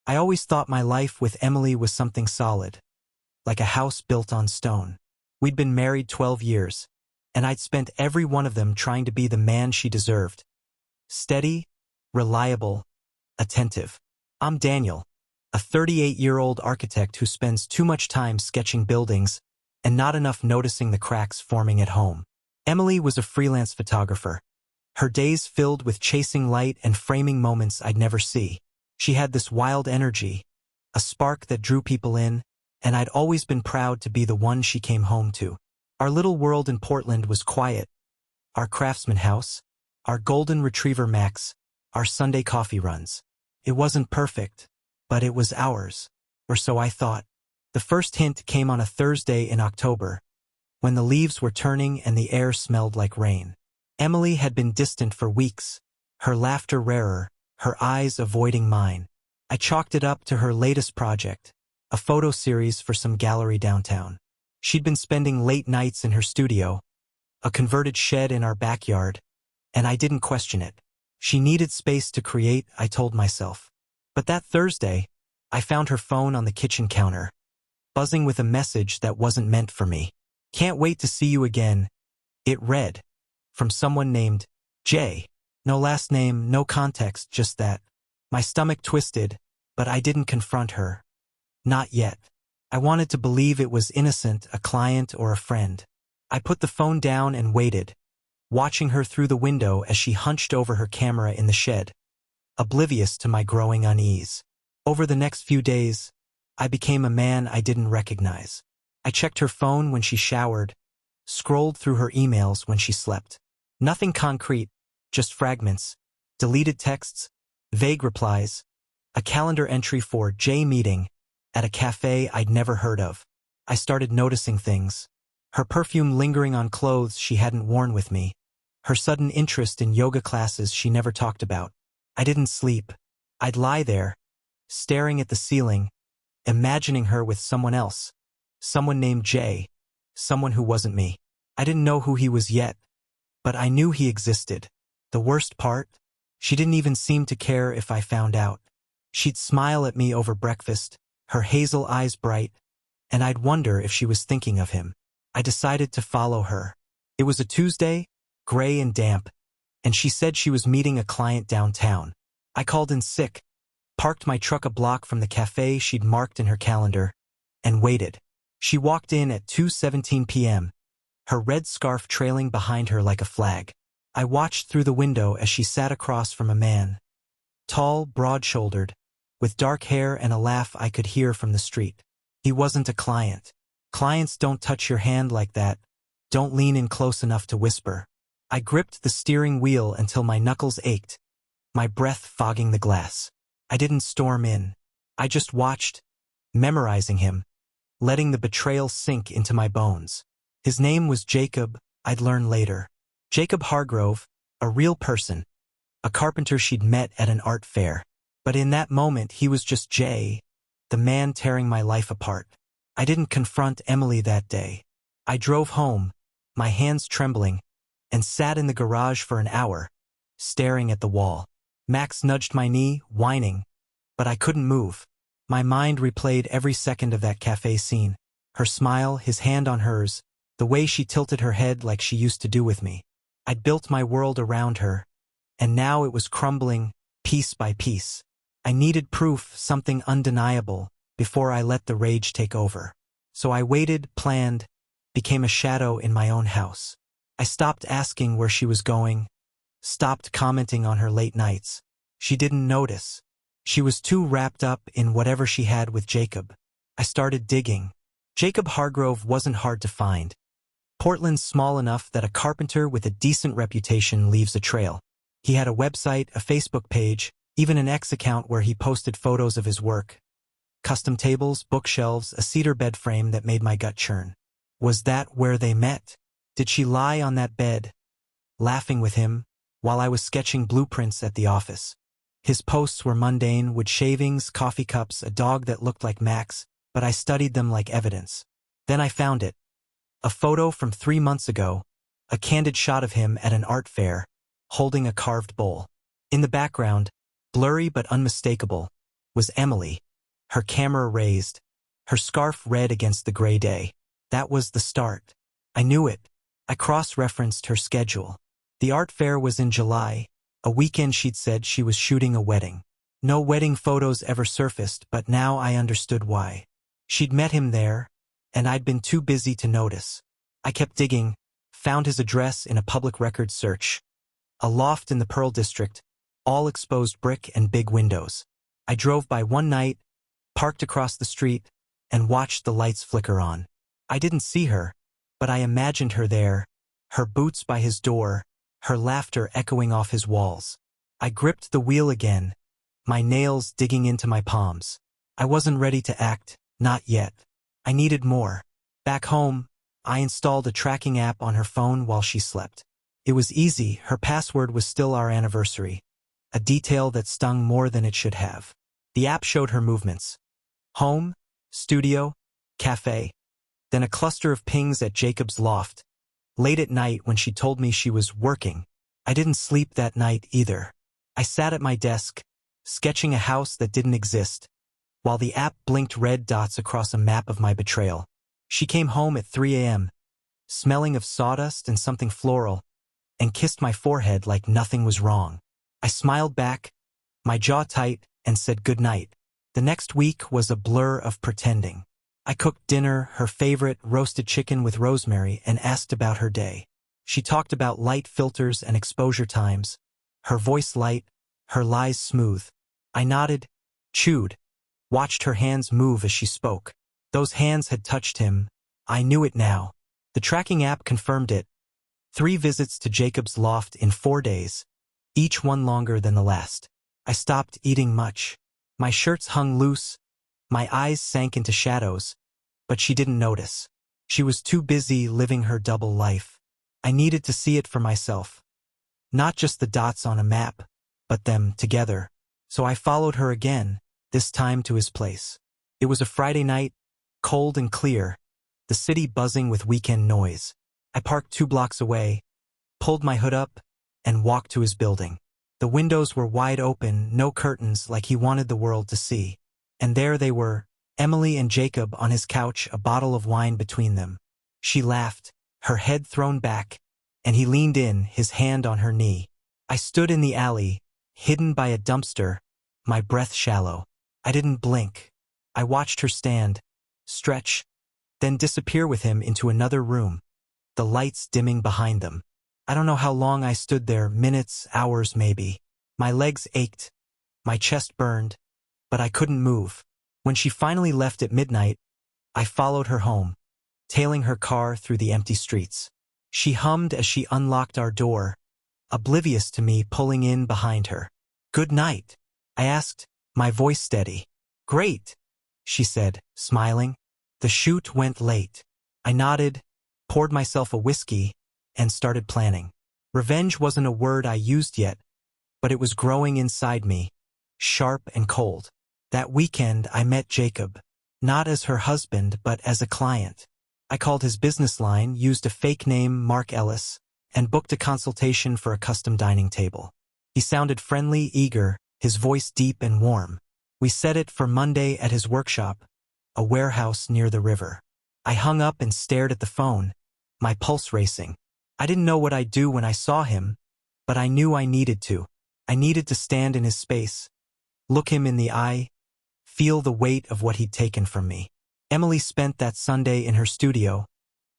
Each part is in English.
I always thought my life with Emily was something solid, like a house built on stone. We'd been married 12 years, and I'd spent every one of them trying to be the man she deserved. Steady, reliable, attentive. I'm Daniel, a 38-year-old architect who spends too much time sketching buildings and not enough noticing the cracks forming at home. Emily was a freelance photographer, her days filled with chasing light and framing moments I'd never see. She had this wild energy, a spark that drew people in, and I'd always been proud to be the one she came home to. Our little world in Portland was quiet. Our Craftsman house, our golden retriever Max, our Sunday coffee runs. It wasn't perfect, but it was ours, or so I thought. The first hint came on a Thursday in October, when the leaves were turning and the air smelled like rain. Emily had been distant for weeks, her laughter rarer, her eyes avoiding mine. I chalked it up to her latest project, a photo series for some gallery downtown. She'd been spending late nights in her studio, a converted shed in our backyard, and I didn't question it. She needed space to create, I told myself. But that Thursday, I found her phone on the kitchen counter, buzzing with a message that wasn't meant for me. "Can't wait to see you again," it read, from someone named Jay. No last name, no context, just that. My stomach twisted, but I didn't confront her. Not yet. I wanted to believe it was innocent, a client or a friend. I put the phone down and waited, watching her through the window as she hunched over her camera in the shed, oblivious to my growing unease. Over the next few days, I became a man I didn't recognize. I checked her phone when she showered, scrolled through her emails when she slept. Nothing concrete, just fragments, deleted texts, vague replies, a calendar entry for J meeting at a cafe I'd never heard of. I started noticing things. Her perfume lingering on clothes she hadn't worn with me. Her sudden interest in yoga classes she never talked about. I didn't sleep. I'd lie there, staring at the ceiling, imagining her with someone else. Someone named Jay. Someone who wasn't me. I didn't know who he was yet, but I knew he existed. The worst part? She didn't even seem to care if I found out. She'd smile at me over breakfast, her hazel eyes bright, and I'd wonder if she was thinking of him. I decided to follow her. It was a Tuesday, gray and damp, and she said she was meeting a client downtown. I called in sick, parked my truck a block from the cafe she'd marked in her calendar, and waited. She walked in at 2:17 p.m., her red scarf trailing behind her like a flag. I watched through the window as she sat across from a man, tall, broad-shouldered, with dark hair and a laugh I could hear from the street. He wasn't a client. Clients don't touch your hand like that, don't lean in close enough to whisper. I gripped the steering wheel until my knuckles ached, my breath fogging the glass. I didn't storm in. I just watched, memorizing him, letting the betrayal sink into my bones. His name was Jacob, I'd learn later. Jacob Hargrove, a real person, a carpenter she'd met at an art fair. But in that moment he was just Jay, the man tearing my life apart. I didn't confront Emily that day. I drove home, my hands trembling, and sat in the garage for an hour, staring at the wall. Max nudged my knee, whining, but I couldn't move. My mind replayed every second of that cafe scene. Her smile, his hand on hers, the way she tilted her head like she used to do with me. I'd built my world around her, and now it was crumbling, piece by piece. I needed proof, something undeniable, before I let the rage take over. So I waited, planned, became a shadow in my own house. I stopped asking where she was going, stopped commenting on her late nights. She didn't notice. She was too wrapped up in whatever she had with Jacob. I started digging. Jacob Hargrove wasn't hard to find. Portland's small enough that a carpenter with a decent reputation leaves a trail. He had a website, a Facebook page, even an X account where he posted photos of his work. Custom tables, bookshelves, a cedar bed frame that made my gut churn. Was that where they met? Did she lie on that bed, laughing with him, while I was sketching blueprints at the office? His posts were mundane, wood shavings, coffee cups, a dog that looked like Max, but I studied them like evidence. Then I found it. A photo from 3 months ago, a candid shot of him at an art fair, holding a carved bowl. In the background, blurry but unmistakable, was Emily, her camera raised, her scarf red against the gray day. That was the start. I knew it. I cross-referenced her schedule. The art fair was in July, a weekend she'd said she was shooting a wedding. No wedding photos ever surfaced, but now I understood why. She'd met him there, and I'd been too busy to notice. I kept digging, found his address in a public records search. A loft in the Pearl District, all exposed brick and big windows. I drove by one night, parked across the street, and watched the lights flicker on. I didn't see her, but I imagined her there, her boots by his door, her laughter echoing off his walls. I gripped the wheel again, my nails digging into my palms. I wasn't ready to act, not yet. I needed more. Back home, I installed a tracking app on her phone while she slept. It was easy, her password was still our anniversary, a detail that stung more than it should have. The app showed her movements. Home, studio, cafe, then a cluster of pings at Jacob's loft. Late at night when she told me she was working, I didn't sleep that night either. I sat at my desk, sketching a house that didn't exist, while the app blinked red dots across a map of my betrayal. She came home at 3 a.m., smelling of sawdust and something floral, and kissed my forehead like nothing was wrong. I smiled back, my jaw tight, and said good night. The next week was a blur of pretending. I cooked dinner, her favorite roasted chicken with rosemary, and asked about her day. She talked about light filters and exposure times, her voice light, her lies smooth. I nodded, chewed, watched her hands move as she spoke. Those hands had touched him. I knew it now. The tracking app confirmed it. 3 visits to Jacob's loft in 4 days, each one longer than the last. I stopped eating much. My shirts hung loose, my eyes sank into shadows, but she didn't notice. She was too busy living her double life. I needed to see it for myself. Not just the dots on a map, but them together. So I followed her again, this time to his place. It was a Friday night, cold and clear, the city buzzing with weekend noise. I parked 2 blocks away, pulled my hood up, and walked to his building. The windows were wide open, no curtains like he wanted the world to see. And there they were, Emily and Jacob on his couch, a bottle of wine between them. She laughed, her head thrown back, and he leaned in, his hand on her knee. I stood in the alley, hidden by a dumpster, my breath shallow. I didn't blink. I watched her stand, stretch, then disappear with him into another room, the lights dimming behind them. I don't know how long I stood there, minutes, hours maybe. My legs ached, my chest burned, but I couldn't move. When she finally left at midnight, I followed her home, tailing her car through the empty streets. She hummed as she unlocked our door, oblivious to me pulling in behind her. "Good night," I asked, my voice steady. "Great," she said, smiling. The shoot went late. I nodded, poured myself a whiskey, and started planning. Revenge wasn't a word I used yet, but it was growing inside me, sharp and cold. That weekend I met Jacob, not as her husband but as a client. I called his business line, used a fake name, Mark Ellis, and booked a consultation for a custom dining table. He sounded friendly, eager, his voice deep and warm. We set it for Monday at his workshop, a warehouse near the river. I hung up and stared at the phone, my pulse racing. I didn't know what I'd do when I saw him, but I knew I needed to. I needed to stand in his space, look him in the eye, feel the weight of what he'd taken from me. Emily spent that Sunday in her studio,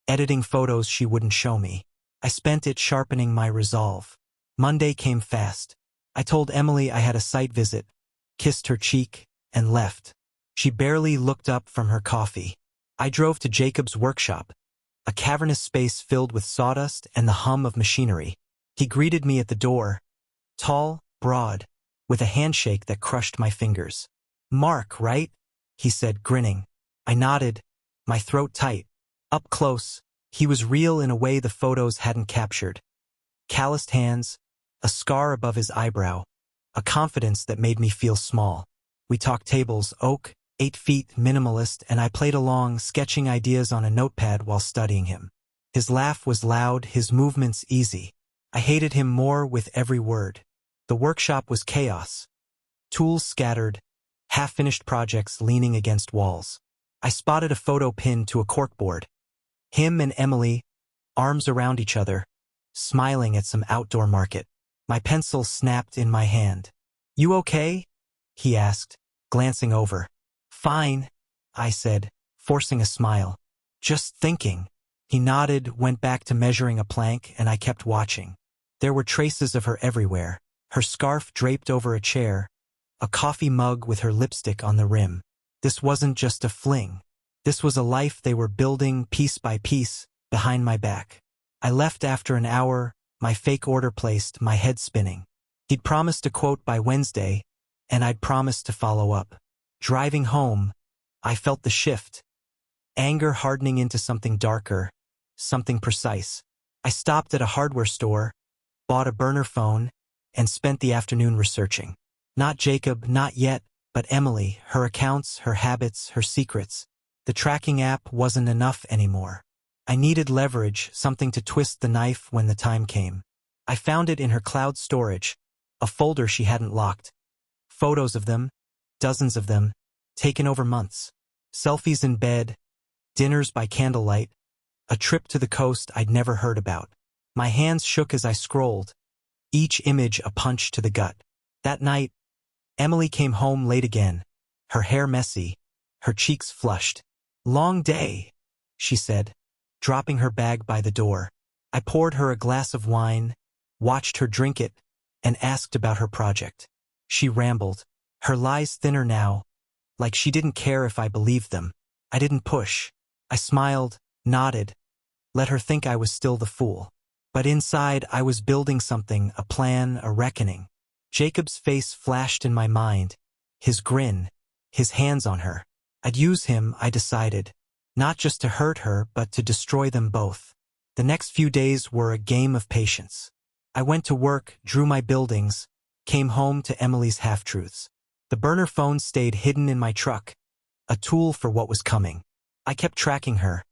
editing photos she wouldn't show me. I spent it sharpening my resolve. Monday came fast. I told Emily I had a site visit, kissed her cheek, and left. She barely looked up from her coffee. I drove to Jacob's workshop, a cavernous space filled with sawdust and the hum of machinery. He greeted me at the door, tall, broad, with a handshake that crushed my fingers. "Mark, right?" he said, grinning. I nodded, my throat tight. Up close, he was real in a way the photos hadn't captured. Calloused hands, a scar above his eyebrow, a confidence that made me feel small. We talked tables, oak, 8 feet, minimalist, and I played along, sketching ideas on a notepad while studying him. His laugh was loud, his movements easy. I hated him more with every word. The workshop was chaos. Tools scattered, half-finished projects leaning against walls. I spotted a photo pinned to a corkboard. Him and Emily, arms around each other, smiling at some outdoor market. My pencil snapped in my hand. "You okay?" he asked, glancing over. "Fine," I said, forcing a smile. "Just thinking." He nodded, went back to measuring a plank, and I kept watching. There were traces of her everywhere. Her scarf draped over a chair, a coffee mug with her lipstick on the rim. This wasn't just a fling. This was a life they were building piece by piece, behind my back. I left after an hour, my fake order placed, my head spinning. He'd promised a quote by Wednesday, and I'd promised to follow up. Driving home, I felt the shift. Anger hardening into something darker, something precise. I stopped at a hardware store, bought a burner phone, and spent the afternoon researching. Not Jacob, not yet, but Emily, her accounts, her habits, her secrets. The tracking app wasn't enough anymore. I needed leverage, something to twist the knife when the time came. I found it in her cloud storage, a folder she hadn't locked. Photos of them, dozens of them, taken over months. Selfies in bed, dinners by candlelight, a trip to the coast I'd never heard about. My hands shook as I scrolled, each image a punch to the gut. That night, Emily came home late again, her hair messy, her cheeks flushed. "Long day," she said, dropping her bag by the door. I poured her a glass of wine, watched her drink it, and asked about her project. She rambled, her lies thinner now, like she didn't care if I believed them. I didn't push. I smiled, nodded, let her think I was still the fool. But inside I was building something, a plan, a reckoning. Jacob's face flashed in my mind, his grin, his hands on her. I'd use him, I decided, not just to hurt her, but to destroy them both. The next few days were a game of patience. I went to work, drew my buildings, came home to Emily's half-truths. The burner phone stayed hidden in my truck, a tool for what was coming. I kept tracking her.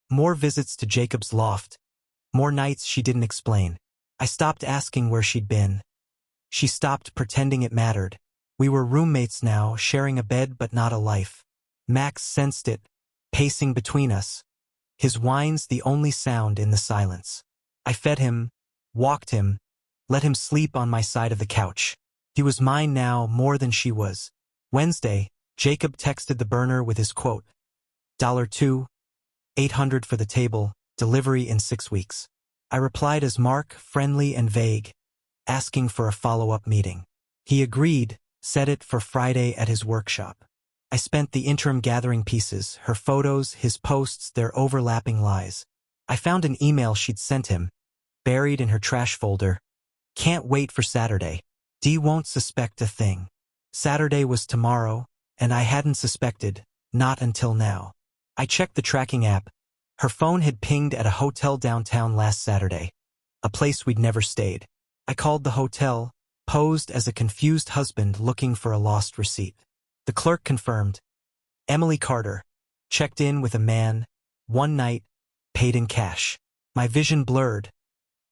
More visits to Jacob's loft, more nights she didn't explain. I stopped asking where she'd been. She stopped pretending it mattered. We were roommates now, sharing a bed but not a life. Max sensed it, pacing between us, his whines the only sound in the silence. I fed him, walked him, let him sleep on my side of the couch. He was mine now more than she was. Wednesday, Jacob texted the burner with his quote. $2, $800 for the table, delivery in 6 weeks. I replied as Mark, friendly and vague, asking for a follow-up meeting. He agreed, set it for Friday at his workshop. I spent the interim gathering pieces, her photos, his posts, their overlapping lies. I found an email she'd sent him, buried in her trash folder. "Can't wait for Saturday. Dee won't suspect a thing." Saturday was tomorrow, and I hadn't suspected, not until now. I checked the tracking app. Her phone had pinged at a hotel downtown last Saturday, a place we'd never stayed. I called the hotel, posed as a confused husband looking for a lost receipt. The clerk confirmed. Emily Carter, checked in with a man, one night, paid in cash. My vision blurred,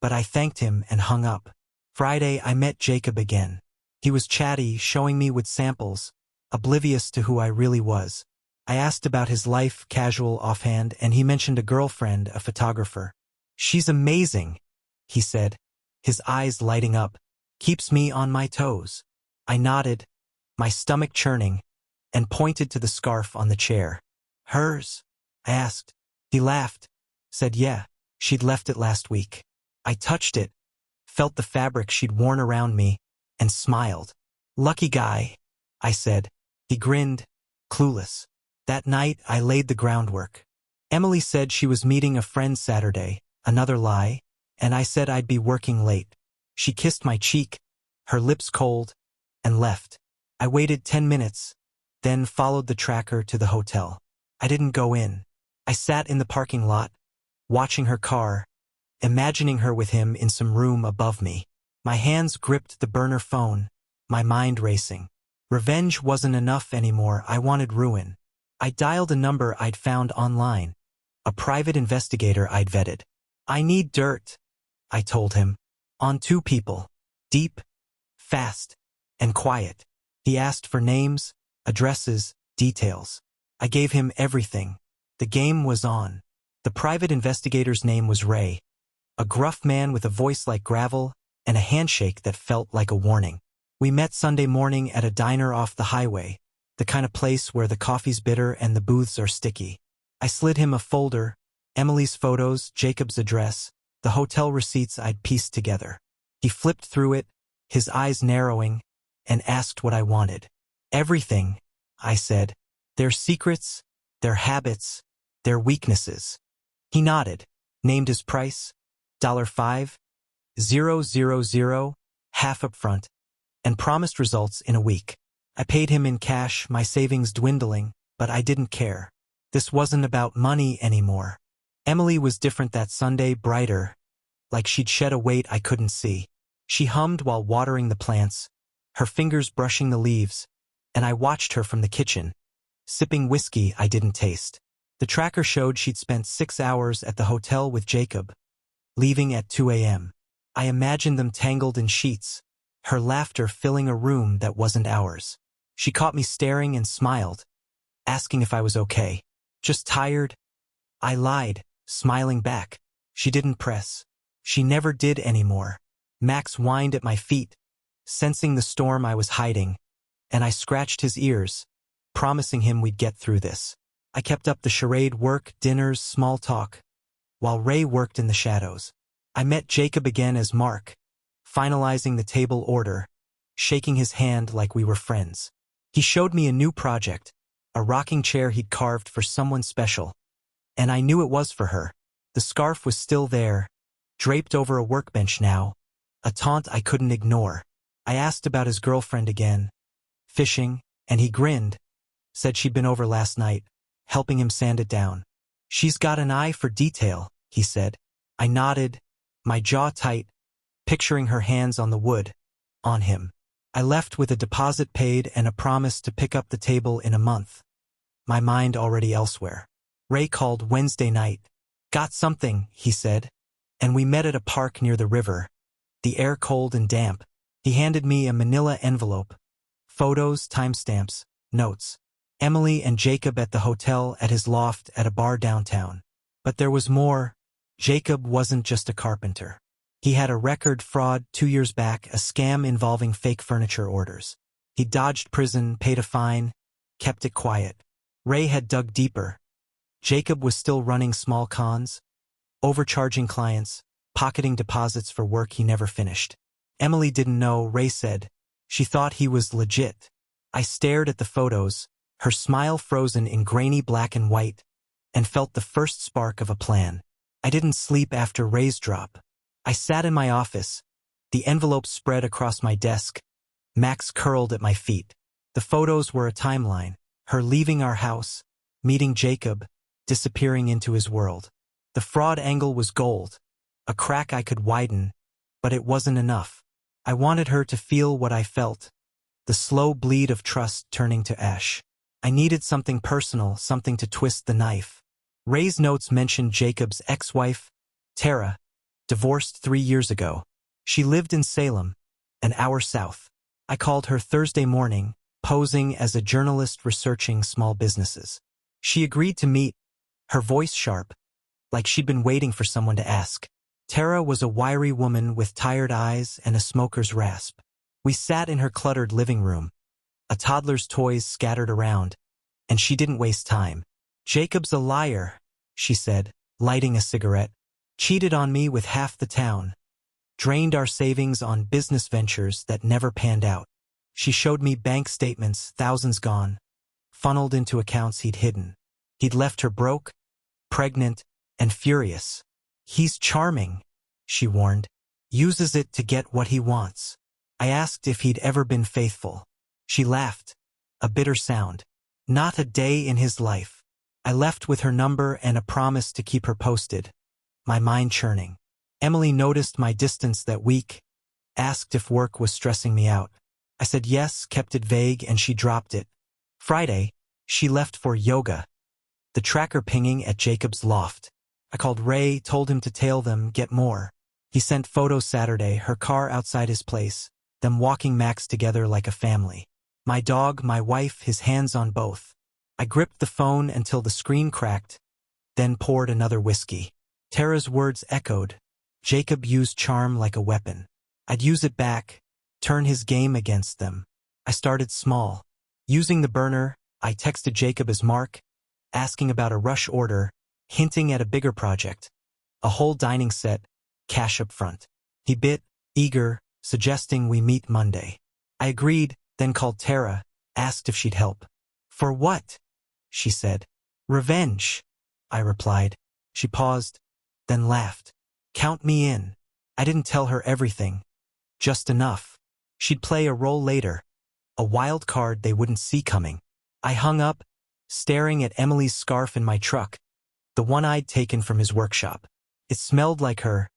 but I thanked him and hung up. Friday, I met Jacob again. He was chatty, showing me with samples, oblivious to who I really was. I asked about his life, casual, offhand, and he mentioned a girlfriend, a photographer. "She's amazing," he said, his eyes lighting up. "Keeps me on my toes." I nodded, my stomach churning, and pointed to the scarf on the chair. "Hers?" I asked. He laughed, said yeah, she'd left it last week. I touched it, felt the fabric she'd worn around me, and smiled. "Lucky guy," I said. He grinned, clueless. That night, I laid the groundwork. Emily said she was meeting a friend Saturday, another lie, and I said I'd be working late. She kissed my cheek, her lips cold, and left. I waited 10 minutes, then followed the tracker to the hotel. I didn't go in. I sat in the parking lot, watching her car, imagining her with him in some room above me. My hands gripped the burner phone, my mind racing. Revenge wasn't enough anymore, I wanted ruin. I dialed a number I'd found online, a private investigator I'd vetted. "I need dirt," I told him. "On 2 people. Deep, fast, and quiet." He asked for names, addresses, details. I gave him everything. The game was on. The private investigator's name was Ray, a gruff man with a voice like gravel and a handshake that felt like a warning. We met Sunday morning at a diner off the highway, the kind of place where the coffee's bitter and the booths are sticky. I slid him a folder, Emily's photos, Jacob's address, the hotel receipts I'd pieced together. He flipped through it, his eyes narrowing, and asked what I wanted. Everything, I said. Their secrets, their habits, their weaknesses. He nodded, named his price, $5,000, half up front, and promised results in a week. I paid him in cash, my savings dwindling, but I didn't care. This wasn't about money anymore. Emily was different that Sunday, brighter, like she'd shed a weight I couldn't see. She hummed while watering the plants, her fingers brushing the leaves, and I watched her from the kitchen, sipping whiskey I didn't taste. The tracker showed she'd spent 6 hours at the hotel with Jacob, leaving at 2 a.m. I imagined them tangled in sheets, her laughter filling a room that wasn't ours. She caught me staring and smiled, asking if I was okay. Just tired? I lied, smiling back. She didn't press. She never did anymore. Max whined at my feet, sensing the storm I was hiding, and I scratched his ears, promising him we'd get through this. I kept up the charade, work, dinners, small talk, while Ray worked in the shadows. I met Jacob again as Mark, finalizing the table order, shaking his hand like we were friends. He showed me a new project, a rocking chair he'd carved for someone special, and I knew it was for her. The scarf was still there, draped over a workbench now, a taunt I couldn't ignore. I asked about his girlfriend again, fishing, and he grinned, said she'd been over last night, helping him sand it down. She's got an eye for detail, he said. I nodded, my jaw tight, picturing her hands on the wood, on him. I left with a deposit paid and a promise to pick up the table in a month, my mind already elsewhere. Ray called Wednesday night. Got something, he said, and we met at a park near the river, the air cold and damp. He handed me a manila envelope, photos, timestamps, notes. Emily and Jacob at the hotel, at his loft, at a bar downtown. But there was more. Jacob wasn't just a carpenter. He had a record: fraud 2 years back, a scam involving fake furniture orders. He dodged prison, paid a fine, kept it quiet. Ray had dug deeper. Jacob was still running small cons, overcharging clients, pocketing deposits for work he never finished. Emily didn't know, Ray said. She thought he was legit. I stared at the photos, her smile frozen in grainy black and white, and felt the first spark of a plan. I didn't sleep after Ray's drop. I sat in my office, the envelope spread across my desk, Max curled at my feet. The photos were a timeline, her leaving our house, meeting Jacob, disappearing into his world. The fraud angle was gold, a crack I could widen, but it wasn't enough. I wanted her to feel what I felt, the slow bleed of trust turning to ash. I needed something personal, something to twist the knife. Ray's notes mentioned Jacob's ex-wife, Tara, divorced 3 years ago. She lived in Salem, an hour south. I called her Thursday morning, posing as a journalist researching small businesses. She agreed to meet, her voice sharp, like she'd been waiting for someone to ask. Tara was a wiry woman with tired eyes and a smoker's rasp. We sat in her cluttered living room, a toddler's toys scattered around, and she didn't waste time. Jacob's a liar, she said, lighting a cigarette. Cheated on me with half the town. Drained our savings on business ventures that never panned out. She showed me bank statements, thousands gone, funneled into accounts he'd hidden. He'd left her broke, pregnant, and furious. He's charming, she warned. Uses it to get what he wants. I asked if he'd ever been faithful. She laughed, a bitter sound. Not a day in his life. I left with her number and a promise to keep her posted, my mind churning. Emily noticed my distance that week, asked if work was stressing me out. I said yes, kept it vague, and she dropped it. Friday, she left for yoga, the tracker pinging at Jacob's loft. I called Ray, told him to tail them, get more. He sent photos Saturday, her car outside his place, them walking Max together like a family. My dog, my wife, his hands on both. I gripped the phone until the screen cracked, then poured another whiskey. Tara's words echoed. Jacob used charm like a weapon. I'd use it back, turn his game against them. I started small. Using the burner, I texted Jacob as Mark, asking about a rush order, hinting at a bigger project. A whole dining set, cash up front. He bit, eager, suggesting we meet Monday. I agreed, then called Tara, asked if she'd help. For what? She said. Revenge, I replied. She paused, then laughed. Count me in. I didn't tell her everything. Just enough. She'd play a role later. A wild card they wouldn't see coming. I hung up, staring at Emily's scarf in my truck, the one I'd taken from his workshop. It smelled like her,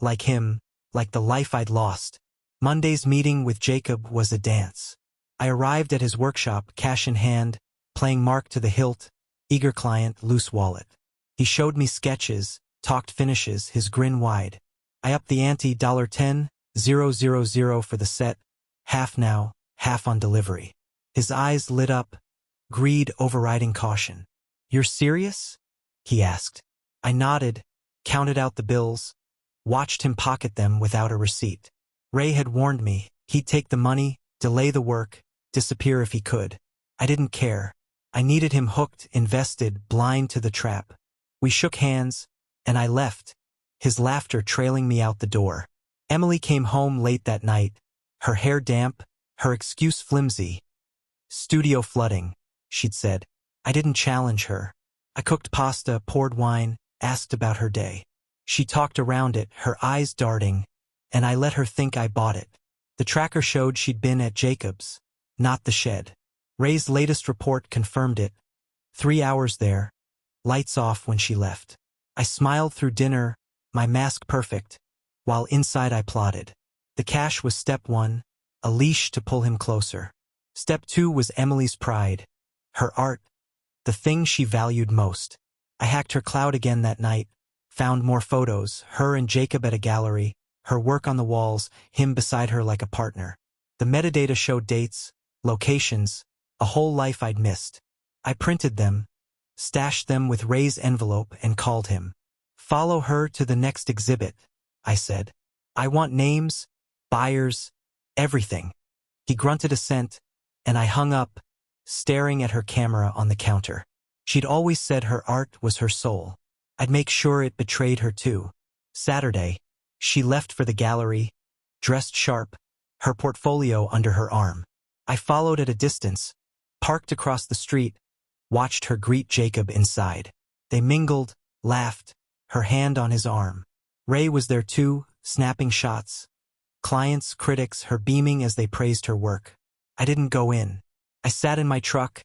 like him, like the life I'd lost. Monday's meeting with Jacob was a dance. I arrived at his workshop, cash in hand, playing Mark to the hilt, eager client, loose wallet. He showed me sketches, talked finishes, his grin wide. I upped the ante, $10,000 for the set, half now, half on delivery. His eyes lit up, greed overriding caution. You're serious? He asked. I nodded, counted out the bills, watched him pocket them without a receipt. Ray had warned me, he'd take the money, delay the work, disappear if he could. I didn't care. I needed him hooked, invested, blind to the trap. We shook hands, and I left, his laughter trailing me out the door. Emily came home late that night, her hair damp, her excuse flimsy. Studio flooding, she'd said. I didn't challenge her. I cooked pasta, poured wine, asked about her day. She talked around it, her eyes darting, and I let her think I bought it. The tracker showed she'd been at Jacob's, not the shed. Ray's latest report confirmed it. 3 hours there, lights off when she left. I smiled through dinner, my mask perfect, while inside I plotted. The cash was step 1, a leash to pull him closer. Step 2 was Emily's pride, her art, the thing she valued most. I hacked her cloud again that night, found more photos, her and Jacob at a gallery, her work on the walls, him beside her like a partner. The metadata showed dates, locations, a whole life I'd missed. I printed them, stashed them with Ray's envelope, and called him. Follow her to the next exhibit, I said. I want names, buyers, everything. He grunted assent, and I hung up, staring at her camera on the counter. She'd always said her art was her soul. I'd make sure it betrayed her too. Saturday, she left for the gallery, dressed sharp, her portfolio under her arm. I followed at a distance, parked across the street, watched her greet Jacob inside. They mingled, laughed, her hand on his arm. Ray was there too, snapping shots. Clients, critics, her beaming as they praised her work. I didn't go in. I sat in my truck,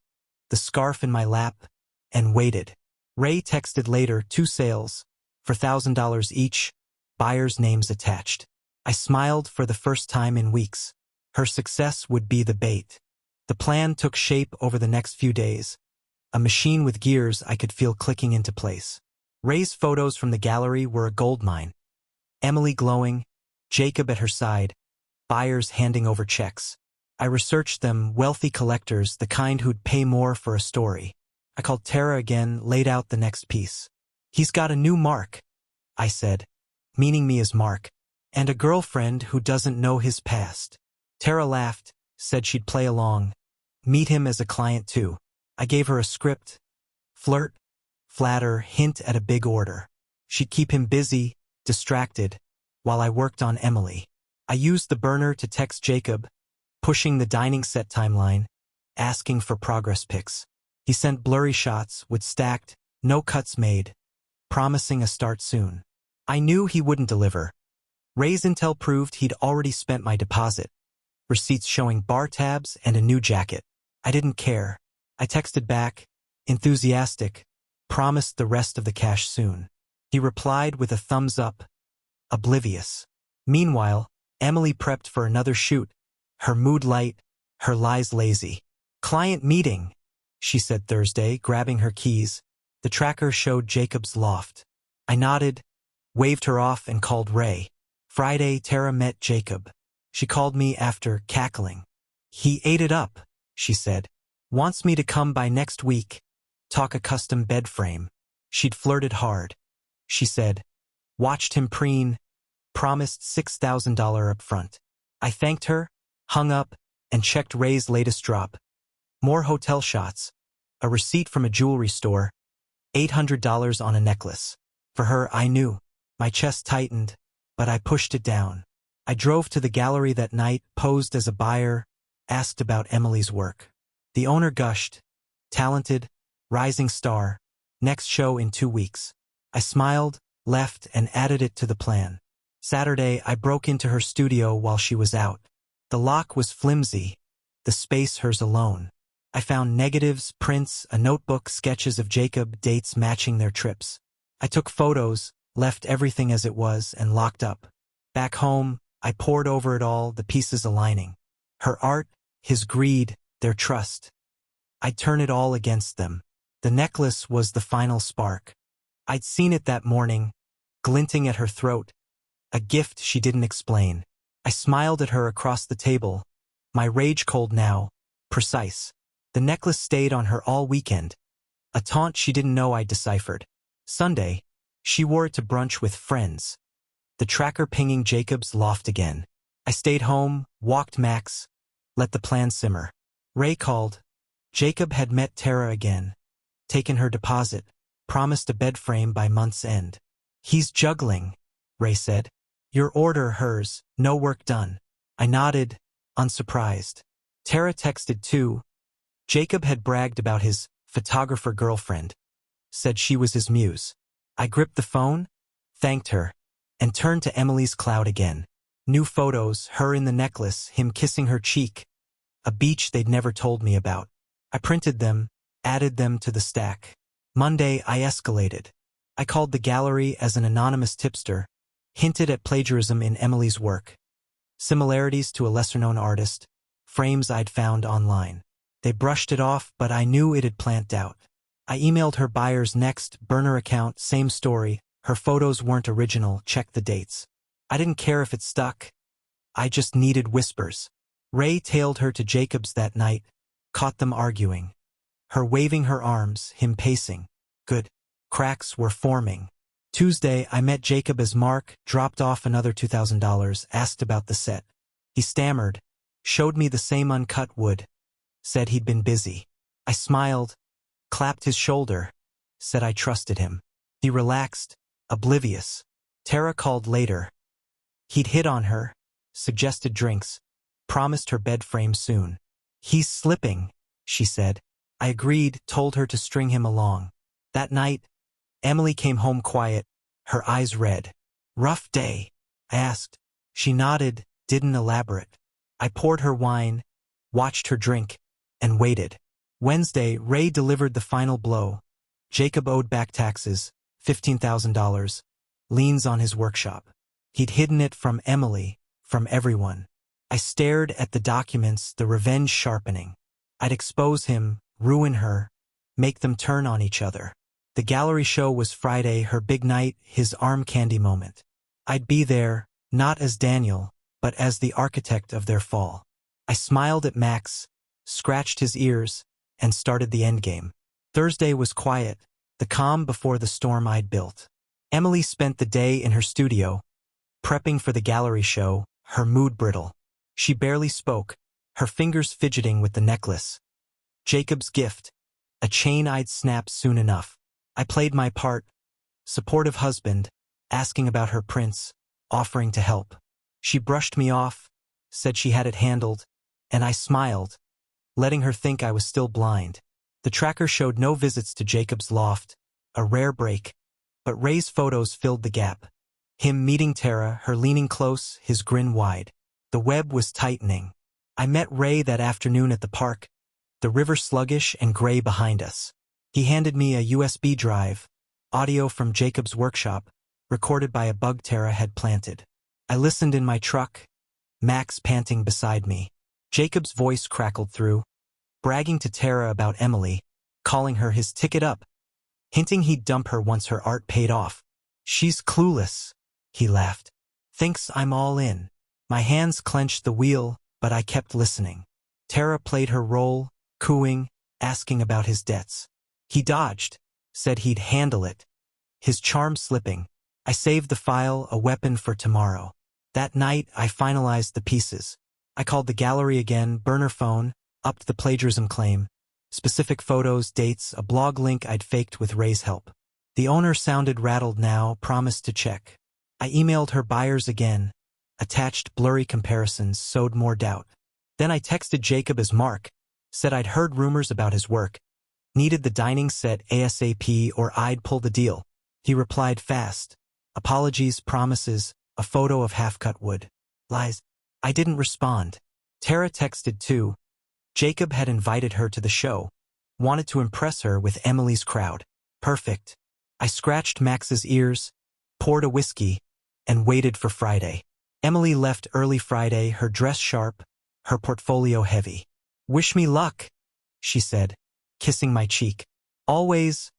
the scarf in my lap, and waited. Ray texted later, 2 sales, for $1,000 each, buyers' names attached. I smiled for the first time in weeks. Her success would be the bait. The plan took shape over the next few days. A machine with gears I could feel clicking into place. Ray's photos from the gallery were a goldmine. Emily glowing, Jacob at her side, buyers handing over checks. I researched them, wealthy collectors, the kind who'd pay more for a story. I called Tara again, laid out the next piece. He's got a new Mark, I said, meaning me as Mark, and a girlfriend who doesn't know his past. Tara laughed, said she'd play along, meet him as a client too. I gave her a script, flirt, flatter, hint at a big order. She'd keep him busy, distracted, while I worked on Emily. I used the burner to text Jacob, pushing the dining set timeline, asking for progress pics. He sent blurry shots with stacked, no cuts made, promising a start soon. I knew he wouldn't deliver. Ray's intel proved he'd already spent my deposit, receipts showing bar tabs and a new jacket. I didn't care. I texted back, enthusiastic, promised the rest of the cash soon. He replied with a thumbs up, oblivious. Meanwhile, Emily prepped for another shoot, her mood light, her lies lazy. Client meeting, she said Thursday, grabbing her keys. The tracker showed Jacob's loft. I nodded, waved her off, and called Ray. Friday, Tara met Jacob. She called me after, cackling. He ate it up. she said. Wants me to come by next week. Talk a custom bed frame. She'd flirted hard. She said. Watched him preen. Promised $6,000 up front. I thanked her, hung up, and checked Ray's latest drop. More hotel shots. A receipt from a jewelry store. $800 on a necklace. For her, I knew. My chest tightened, but I pushed it down. I drove to the gallery that night, posed as a buyer, asked about Emily's work. The owner gushed. Talented, rising star, next show in 2 weeks. I smiled, left, and added it to the plan. Saturday, I broke into her studio while she was out. The lock was flimsy, the space hers alone. I found negatives, prints, a notebook, sketches of Jacob, dates matching their trips. I took photos, left everything as it was, and locked up. Back home, I pored over it all, the pieces aligning. Her art, his greed, their trust. I'd turn it all against them. The necklace was the final spark. I'd seen it that morning, glinting at her throat, a gift she didn't explain. I smiled at her across the table, my rage cold now, precise. The necklace stayed on her all weekend, a taunt she didn't know I'd deciphered. Sunday, she wore it to brunch with friends. The tracker pinging Jacob's loft again. I stayed home, walked Max, let the plan simmer. Ray called. Jacob had met Tara again, taken her deposit, promised a bed frame by month's end. He's juggling, Ray said. Your order, hers, no work done. I nodded, unsurprised. Tara texted too. Jacob had bragged about his photographer girlfriend, said she was his muse. I gripped the phone, thanked her, and turned to Emily's cloud again. New photos, her in the necklace, him kissing her cheek, a beach they'd never told me about. I printed them, added them to the stack. Monday, I escalated. I called the gallery as an anonymous tipster, hinted at plagiarism in Emily's work, similarities to a lesser-known artist, frames I'd found online. They brushed it off, but I knew it had plant doubt. I emailed her buyer's next burner account, same story. Her photos weren't original, check the dates. I didn't care if it stuck. I just needed whispers. Ray tailed her to Jacob's that night, caught them arguing. Her waving her arms, him pacing. Good. Cracks were forming. Tuesday, I met Jacob as Mark, dropped off another $2,000, asked about the set. He stammered, showed me the same uncut wood, said he'd been busy. I smiled, clapped his shoulder, said I trusted him. He relaxed, oblivious. Tara called later. He'd hit on her, suggested drinks, promised her bed frame soon. He's slipping, she said. I agreed, told her to string him along. That night, Emily came home quiet, her eyes red. Rough day? I asked. She nodded, didn't elaborate. I poured her wine, watched her drink, and waited. Wednesday, Ray delivered the final blow. Jacob owed back taxes, $15,000, liens on his workshop. He'd hidden it from Emily, from everyone. I stared at the documents, the revenge sharpening. I'd expose him, ruin her, make them turn on each other. The gallery show was Friday, her big night, his arm candy moment. I'd be there, not as Daniel, but as the architect of their fall. I smiled at Max, scratched his ears, and started the endgame. Thursday was quiet, the calm before the storm I'd built. Emily spent the day in her studio, prepping for the gallery show, her mood brittle. She barely spoke, her fingers fidgeting with the necklace. Jacob's gift, a chain I'd snap soon enough. I played my part, supportive husband, asking about her prints, offering to help. She brushed me off, said she had it handled, and I smiled, letting her think I was still blind. The tracker showed no visits to Jacob's loft, a rare break, but Ray's photos filled the gap. Him meeting Tara, her leaning close, his grin wide. The web was tightening. I met Ray that afternoon at the park, the river sluggish and gray behind us. He handed me a USB drive, audio from Jacob's workshop, recorded by a bug Tara had planted. I listened in my truck, Max panting beside me. Jacob's voice crackled through, bragging to Tara about Emily, calling her his ticket up, hinting he'd dump her once her art paid off. She's clueless, he laughed. Thinks I'm all in. My hands clenched the wheel, but I kept listening. Tara played her role, cooing, asking about his debts. He dodged, said he'd handle it, his charm slipping. I saved the file, a weapon for tomorrow. That night, I finalized the pieces. I called the gallery again, burner phone, upped the plagiarism claim. Specific photos, dates, a blog link I'd faked with Ray's help. The owner sounded rattled now, promised to check. I emailed her buyers again. Attached blurry comparisons sowed more doubt. Then I texted Jacob as Mark, said I'd heard rumors about his work, needed the dining set ASAP or I'd pull the deal. He replied fast. Apologies, promises, a photo of half-cut wood. Lies. I didn't respond. Tara texted too. Jacob had invited her to the show, wanted to impress her with Emily's crowd. Perfect. I scratched Max's ears, poured a whiskey, and waited for Friday. Emily left early Friday, her dress sharp, her portfolio heavy. Wish me luck, she said, kissing my cheek. Always,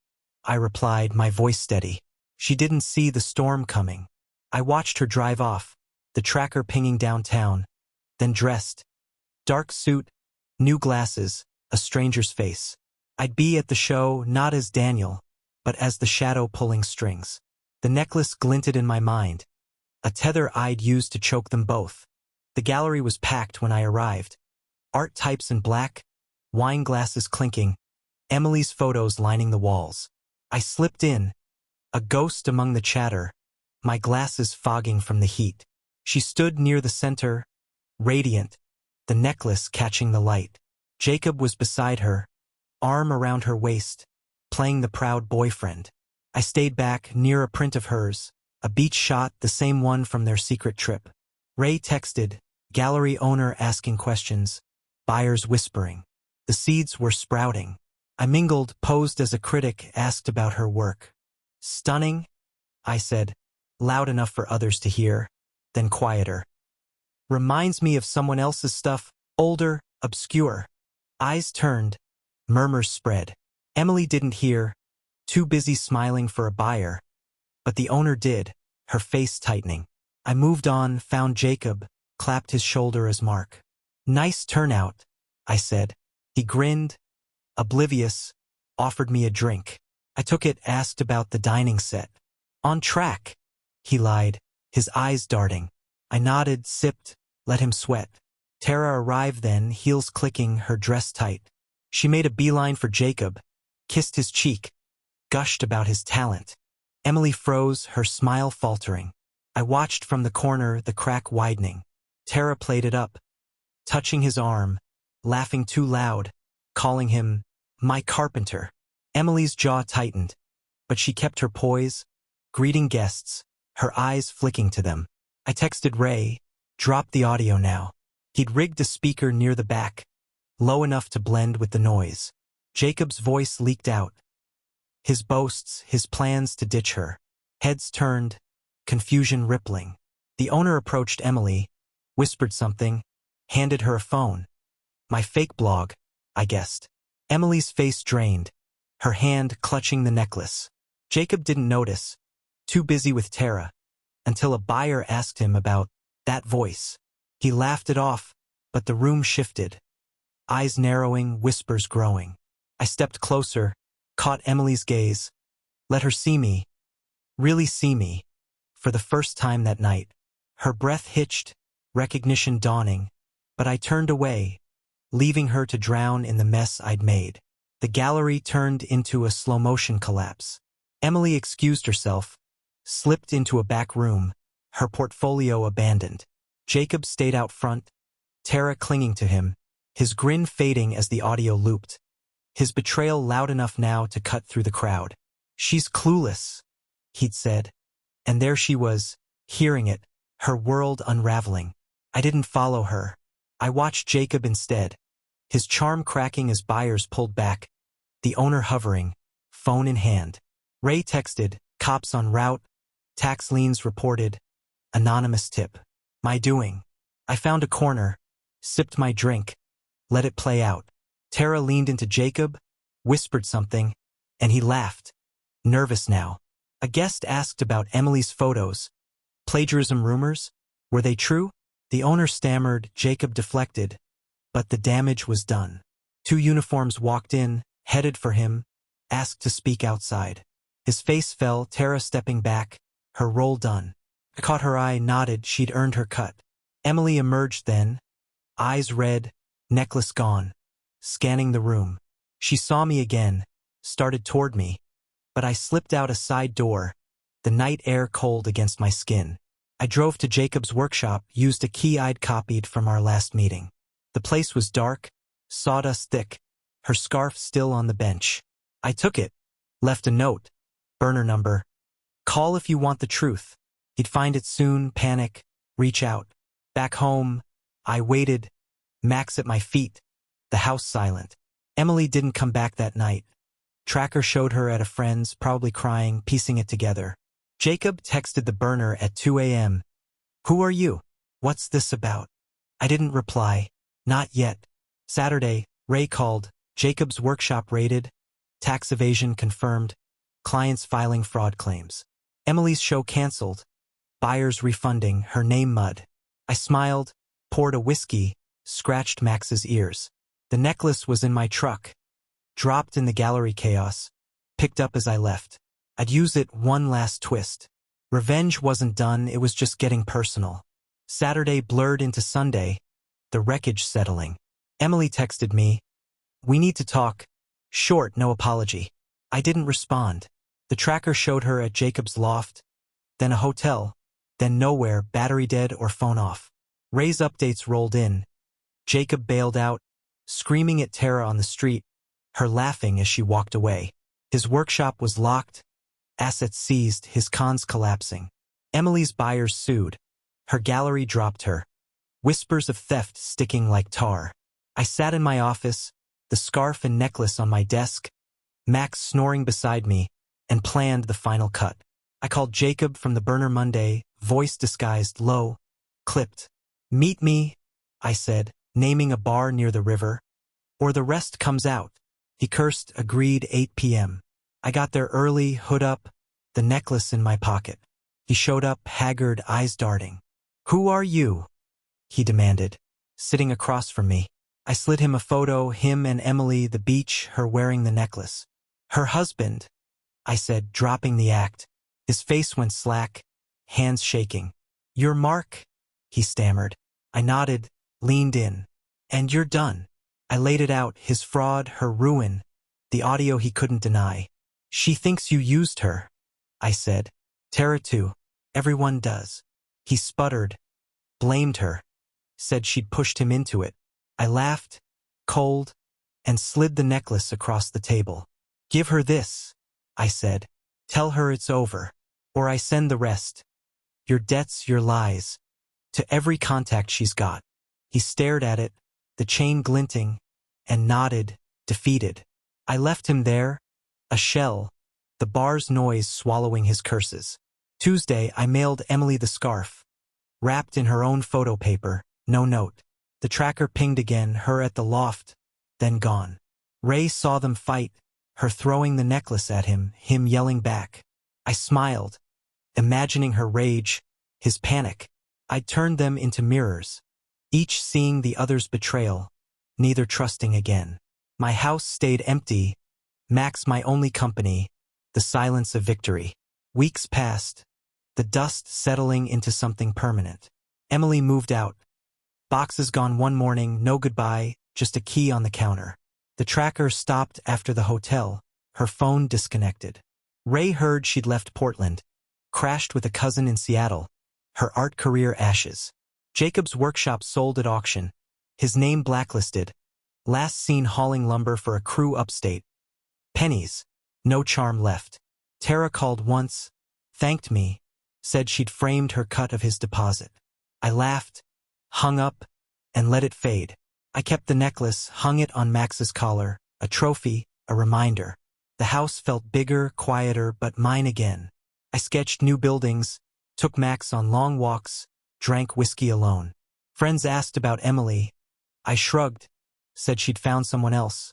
I replied, my voice steady. She didn't see the storm coming. I watched her drive off, the tracker pinging downtown, then dressed. Dark suit, new glasses, a stranger's face. I'd be at the show not as Daniel, but as the shadow pulling strings. The necklace glinted in my mind, a tether I'd used to choke them both. The gallery was packed when I arrived. Art types in black, wine glasses clinking, Emily's photos lining the walls. I slipped in, a ghost among the chatter, my glasses fogging from the heat. She stood near the center, radiant, the necklace catching the light. Jacob was beside her, arm around her waist, playing the proud boyfriend. I stayed back near a print of hers, a beach shot, the same one from their secret trip. Ray texted, gallery owner asking questions, buyers whispering. The seeds were sprouting. I mingled, posed as a critic, asked about her work. Stunning, I said, loud enough for others to hear, then quieter. Reminds me of someone else's stuff, older, obscure. Eyes turned, murmurs spread. Emily didn't hear, too busy smiling for a buyer. But the owner did, her face tightening. I moved on, found Jacob, clapped his shoulder as Mark. Nice turnout, I said. He grinned, oblivious, offered me a drink. I took it, asked about the dining set. On track, he lied, his eyes darting. I nodded, sipped, let him sweat. Tara arrived then, heels clicking, her dress tight. She made a beeline for Jacob, kissed his cheek, gushed about his talent. Emily froze, her smile faltering. I watched from the corner, the crack widening. Tara played it up, touching his arm, laughing too loud, calling him, my carpenter. Emily's jaw tightened, but she kept her poise, greeting guests, her eyes flicking to them. I texted Ray, drop the audio now. He'd rigged a speaker near the back, low enough to blend with the noise. Jacob's voice leaked out. His boasts, his plans to ditch her. Heads turned, confusion rippling. The owner approached Emily, whispered something, handed her a phone. My fake blog, I guessed. Emily's face drained, her hand clutching the necklace. Jacob didn't notice, too busy with Tara, until a buyer asked him about that voice. He laughed it off, but the room shifted. Eyes narrowing, whispers growing. I stepped closer, caught Emily's gaze, let her see me, really see me, for the first time that night. Her breath hitched, recognition dawning, but I turned away, leaving her to drown in the mess I'd made. The gallery turned into a slow-motion collapse. Emily excused herself, slipped into a back room, her portfolio abandoned. Jacob stayed out front, Tara clinging to him, his grin fading as the audio looped. His betrayal loud enough now to cut through the crowd. She's clueless, he'd said. And there she was, hearing it, her world unraveling. I didn't follow her. I watched Jacob instead, his charm cracking as buyers pulled back, the owner hovering, phone in hand. Ray texted, cops en route, tax liens reported, anonymous tip. My doing. I found a corner, sipped my drink, let it play out. Tara leaned into Jacob, whispered something, and he laughed, nervous now. A guest asked about Emily's photos. Plagiarism rumors? Were they true? The owner stammered, Jacob deflected. but the damage was done. 2 uniforms walked in, headed for him, asked to speak outside. His face fell, Tara stepping back, her role done. I caught her eye, nodded, she'd earned her cut. Emily emerged then, eyes red, necklace gone, scanning the room. She saw me again, started toward me, but I slipped out a side door, the night air cold against my skin. I drove to Jacob's workshop, used a key I'd copied from our last meeting. The place was dark, sawdust thick, her scarf still on the bench. I took it, left a note, burner number. Call if you want the truth. He'd find it soon, panic, reach out. Back home, I waited, Max at my feet, the house silent. Emily didn't come back that night. Tracker showed her at a friend's, probably crying, piecing it together. Jacob texted the burner at 2 a.m. Who are you? What's this about? I didn't reply. Not yet. Saturday, Ray called. Jacob's workshop raided. Tax evasion confirmed. Clients filing fraud claims. Emily's show canceled. Buyers refunding, her name mud. I smiled, poured a whiskey, scratched Max's ears. The necklace was in my truck. Dropped in the gallery chaos. Picked up as I left. I'd use it one last twist. Revenge wasn't done, it was just getting personal. Saturday blurred into Sunday, the wreckage settling. Emily texted me, "We need to talk." Short, no apology. I didn't respond. The tracker showed her at Jacob's loft, then a hotel, then nowhere, battery dead or phone off. Ray's updates rolled in. Jacob bailed out, screaming at Tara on the street, her laughing as she walked away. His workshop was locked, assets seized, his cons collapsing. Emily's buyers sued. Her gallery dropped her. Whispers of theft sticking like tar. I sat in my office, the scarf and necklace on my desk, Max snoring beside me, and planned the final cut. I called Jacob from the burner Monday, voice disguised low, clipped. "Meet me," I said, naming a bar near the river, "or the rest comes out." He cursed, agreed, 8 p.m. I got there early, hood up, the necklace in my pocket. He showed up, haggard, eyes darting. "Who are you?" he demanded, sitting across from me. I slid him a photo, him and Emily, the beach, her wearing the necklace. "Her husband," I said, dropping the act. His face went slack, hands shaking. "Your mark," he stammered. I nodded, leaned in. "And you're done." I laid it out, his fraud, her ruin, the audio he couldn't deny. "She thinks you used her," I said. "Tara too. Everyone does." He sputtered, blamed her, said she'd pushed him into it. I laughed, cold, and slid the necklace across the table. "Give her this," I said. "Tell her it's over. Or I send the rest. Your debts, your lies. To every contact she's got." He stared at it, the chain glinting, and nodded, defeated. I left him there, a shell, the bar's noise swallowing his curses. Tuesday, I mailed Emily the scarf, wrapped in her own photo paper, no note. The tracker pinged again, her at the loft, then gone. Ray saw them fight, her throwing the necklace at him, him yelling back. I smiled, imagining her rage, his panic. I turned them into mirrors, each seeing the other's betrayal, neither trusting again. My house stayed empty, Max my only company, the silence of victory. Weeks passed, the dust settling into something permanent. Emily moved out. Boxes gone one morning, no goodbye, just a key on the counter. The tracker stopped after the hotel, her phone disconnected. Ray heard she'd left Portland, crashed with a cousin in Seattle, her art career ashes. Jacob's workshop sold at auction, his name blacklisted, last seen hauling lumber for a crew upstate. Pennies, no charm left. Tara called once, thanked me, said she'd framed her cut of his deposit. I laughed, hung up, and let it fade. I kept the necklace, hung it on Max's collar, a trophy, a reminder. The house felt bigger, quieter, but mine again. I sketched new buildings, took Max on long walks, drank whiskey alone. Friends asked about Emily. I shrugged, said she'd found someone else.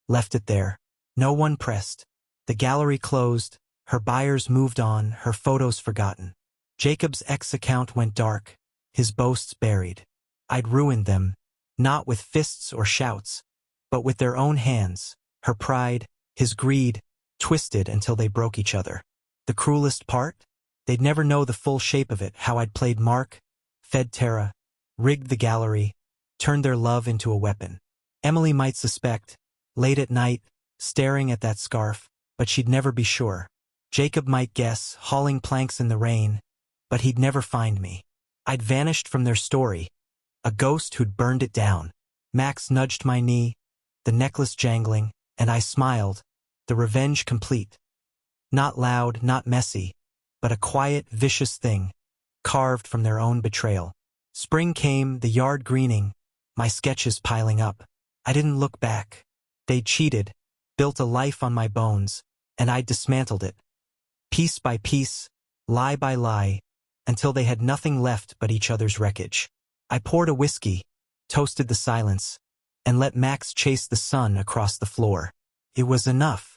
Left it there. No one pressed. The gallery closed, her buyers moved on, her photos forgotten. Jacob's ex account went dark, his boasts buried. I'd ruined them, not with fists or shouts, but with their own hands, her pride, his greed, twisted until they broke each other. The cruelest part? They'd never know the full shape of it, how I'd played Mark, fed Tara, rigged the gallery, turned their love into a weapon. Emily might suspect, late at night, staring at that scarf, but she'd never be sure. Jacob might guess, hauling planks in the rain, but he'd never find me. I'd vanished from their story, a ghost who'd burned it down. Max nudged my knee, the necklace jangling, and I smiled, the revenge complete. Not loud, not messy, but a quiet, vicious thing, carved from their own betrayal. Spring came, the yard greening, my sketches piling up. I didn't look back. They'd cheated, built a life on my bones, and I'd dismantled it. Piece by piece, lie by lie, until they had nothing left but each other's wreckage. I poured a whiskey, toasted the silence, and let Max chase the sun across the floor. It was enough.